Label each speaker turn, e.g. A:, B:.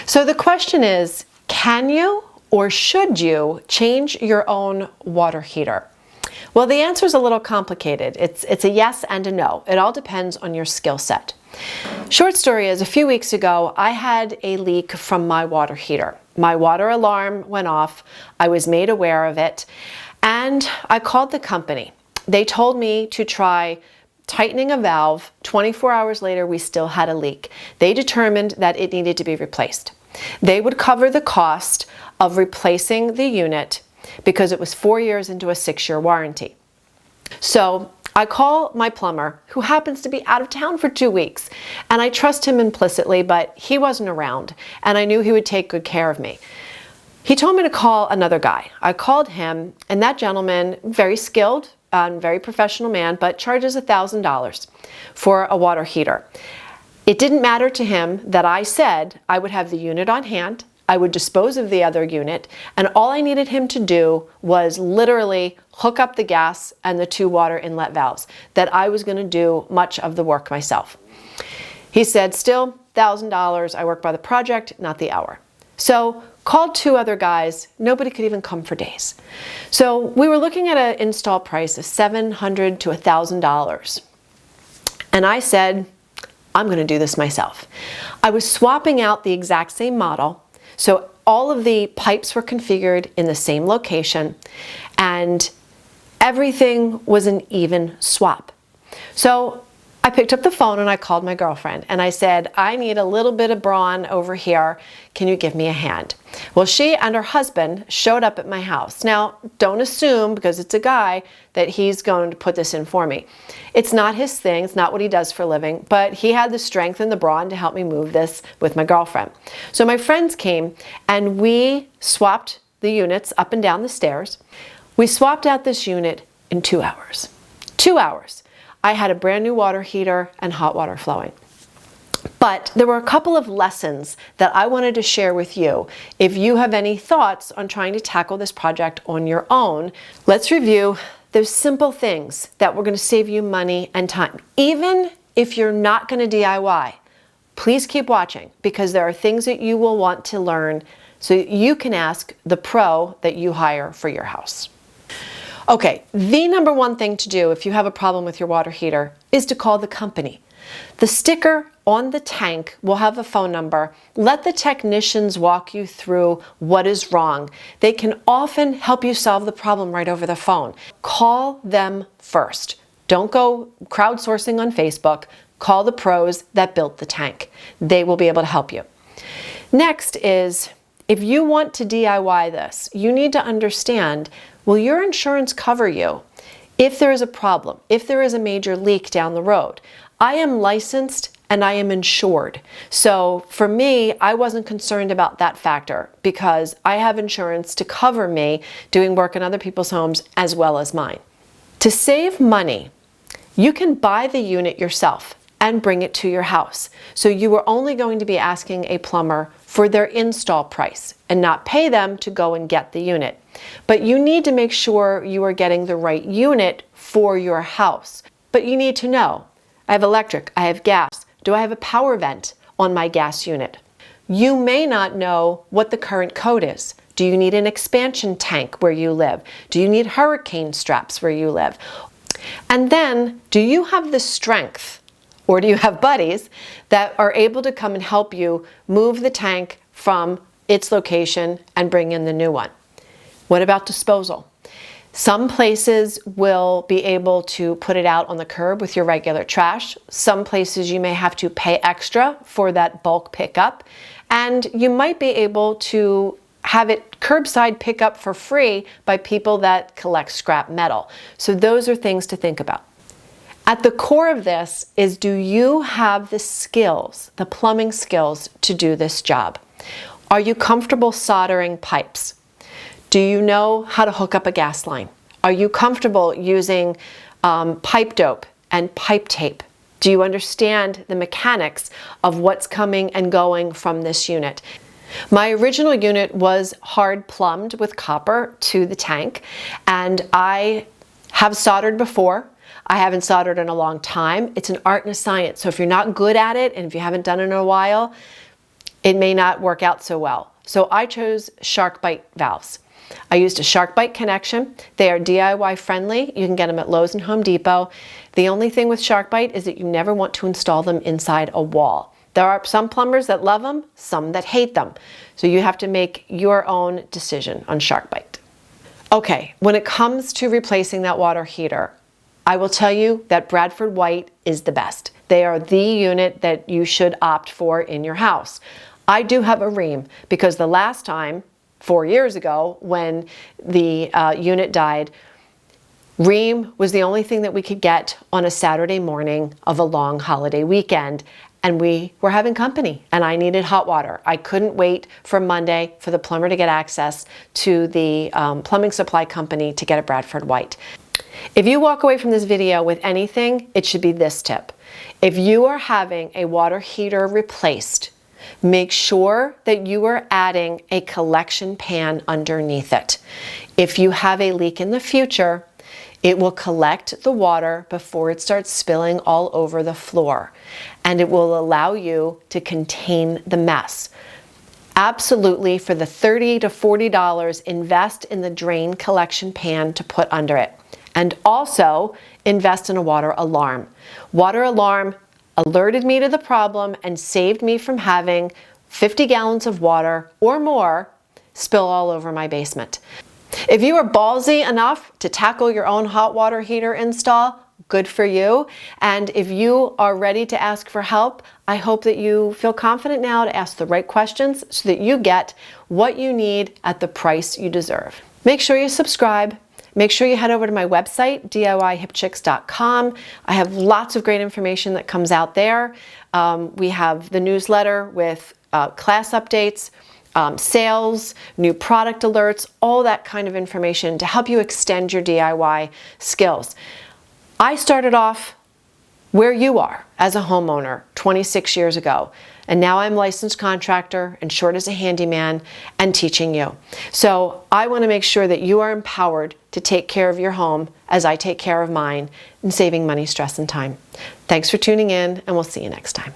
A: So the question is, can you or should you change your own water heater? Well, the answer is a little complicated. It's a yes and a no. It all depends on your skill set. Short story is, a few weeks ago, I had a leak from my water heater. My water alarm went off. I was made aware of it, and I called the company. They told me to try tightening a valve. 24 hours later, we still had a leak. They determined that it needed to be replaced. They would cover the cost of replacing the unit because it was 4 years into a 6-year warranty. So I call my plumber, who happens to be out of town for 2 weeks, and I trust him implicitly, but he wasn't around, and I knew he would take good care of me. He told me to call another guy. I called him, and that gentleman, very skilled, very professional man, but charges $1,000 for a water heater. It didn't matter to him that I said I would have the unit on hand, I would dispose of the other unit, and all I needed him to do was literally hook up the gas and the 2 water inlet valves, that I was going to do much of the work myself. He said, still $1,000, I work by the project, not the hour. So called 2 other guys, nobody could even come for days. So we were looking at an install price of $700 to $1,000. And I said, I'm going to do this myself. I was swapping out the exact same model. So all of the pipes were configured in the same location, and everything was an even swap. So I picked up the phone and I called my girlfriend and I said, I need a little bit of brawn over here. Can you give me a hand? Well, she and her husband showed up at my house. Now, don't assume, because it's a guy, that he's going to put this in for me. It's not his thing. It's not what he does for a living, but he had the strength and the brawn to help me move this with my girlfriend. So my friends came and we swapped the units up and down the stairs. We swapped out this unit in 2 hours. 2 hours. I had a brand new water heater and hot water flowing. But there were a couple of lessons that I wanted to share with you. If you have any thoughts on trying to tackle this project on your own, let's review those simple things that were going to save you money and time. Even if you're not going to DIY, please keep watching, because there are things that you will want to learn so you can ask the pro that you hire for your house. Okay, the number one thing to do if you have a problem with your water heater is to call the company. The sticker on the tank will have a phone number. Let the technicians walk you through what is wrong. They can often help you solve the problem right over the phone. Call them first. Don't go crowdsourcing on Facebook. Call the pros that built the tank. They will be able to help you. Next is, if you want to DIY this, you need to understand, will your insurance cover you if there is a problem, if there is a major leak down the road? I am licensed and I am insured. So for me, I wasn't concerned about that factor because I have insurance to cover me doing work in other people's homes as well as mine. To save money, you can buy the unit yourself and bring it to your house. So you are only going to be asking a plumber for their install price and not pay them to go and get the unit. But you need to make sure you are getting the right unit for your house. But you need to know, I have electric, I have gas. Do I have a power vent on my gas unit? You may not know what the current code is. Do you need an expansion tank where you live? Do you need hurricane straps where you live? And then, do you have the strength, or do you have buddies that are able to come and help you move the tank from its location and bring in the new one? What about disposal? Some places will be able to put it out on the curb with your regular trash. Some places you may have to pay extra for that bulk pickup. And you might be able to have it curbside pickup for free by people that collect scrap metal. So those are things to think about. At the core of this is, do you have the skills, the plumbing skills to do this job? Are you comfortable soldering pipes? Do you know how to hook up a gas line? Are you comfortable using pipe dope and pipe tape? Do you understand the mechanics of what's coming and going from this unit? My original unit was hard plumbed with copper to the tank, and I have soldered before. I haven't soldered in a long time. It's an art and a science. So if you're not good at it and if you haven't done it in a while, it may not work out so well. So I chose SharkBite valves. I used a SharkBite connection. They are DIY friendly. You can get them at Lowe's and Home Depot. The only thing with SharkBite is that you never want to install them inside a wall. There are some plumbers that love them, some that hate them. So you have to make your own decision on SharkBite. Okay, when it comes to replacing that water heater, I will tell you that Bradford White is the best. They are the unit that you should opt for in your house. I do have a Rheem because the last time, 4 years ago, when the unit died, Rheem was the only thing that we could get on a Saturday morning of a long holiday weekend, and we were having company, and I needed hot water. I couldn't wait for Monday for the plumber to get access to the plumbing supply company to get a Bradford White. If you walk away from this video with anything, it should be this tip. If you are having a water heater replaced, make sure that you are adding a collection pan underneath it. If you have a leak in the future, it will collect the water before it starts spilling all over the floor, and it will allow you to contain the mess. Absolutely, for the $30 to $40, invest in the drain collection pan to put under it. And also invest in a water alarm. Water alarm alerted me to the problem and saved me from having 50 gallons of water or more spill all over my basement. If you are ballsy enough to tackle your own hot water heater install, good for you. And if you are ready to ask for help, I hope that you feel confident now to ask the right questions so that you get what you need at the price you deserve. Make sure you subscribe. Make sure you head over to my website, DIYHIPChicks.com. I have lots of great information that comes out there. We have the newsletter with class updates, sales, new product alerts, all that kind of information to help you extend your DIY skills. I started off where you are as a homeowner 26 years ago, and now I'm a licensed contractor and short as a handyman and teaching you. So I want to make sure that you are empowered to take care of your home as I take care of mine and saving money, stress, and time. Thanks for tuning in, and we'll see you next time.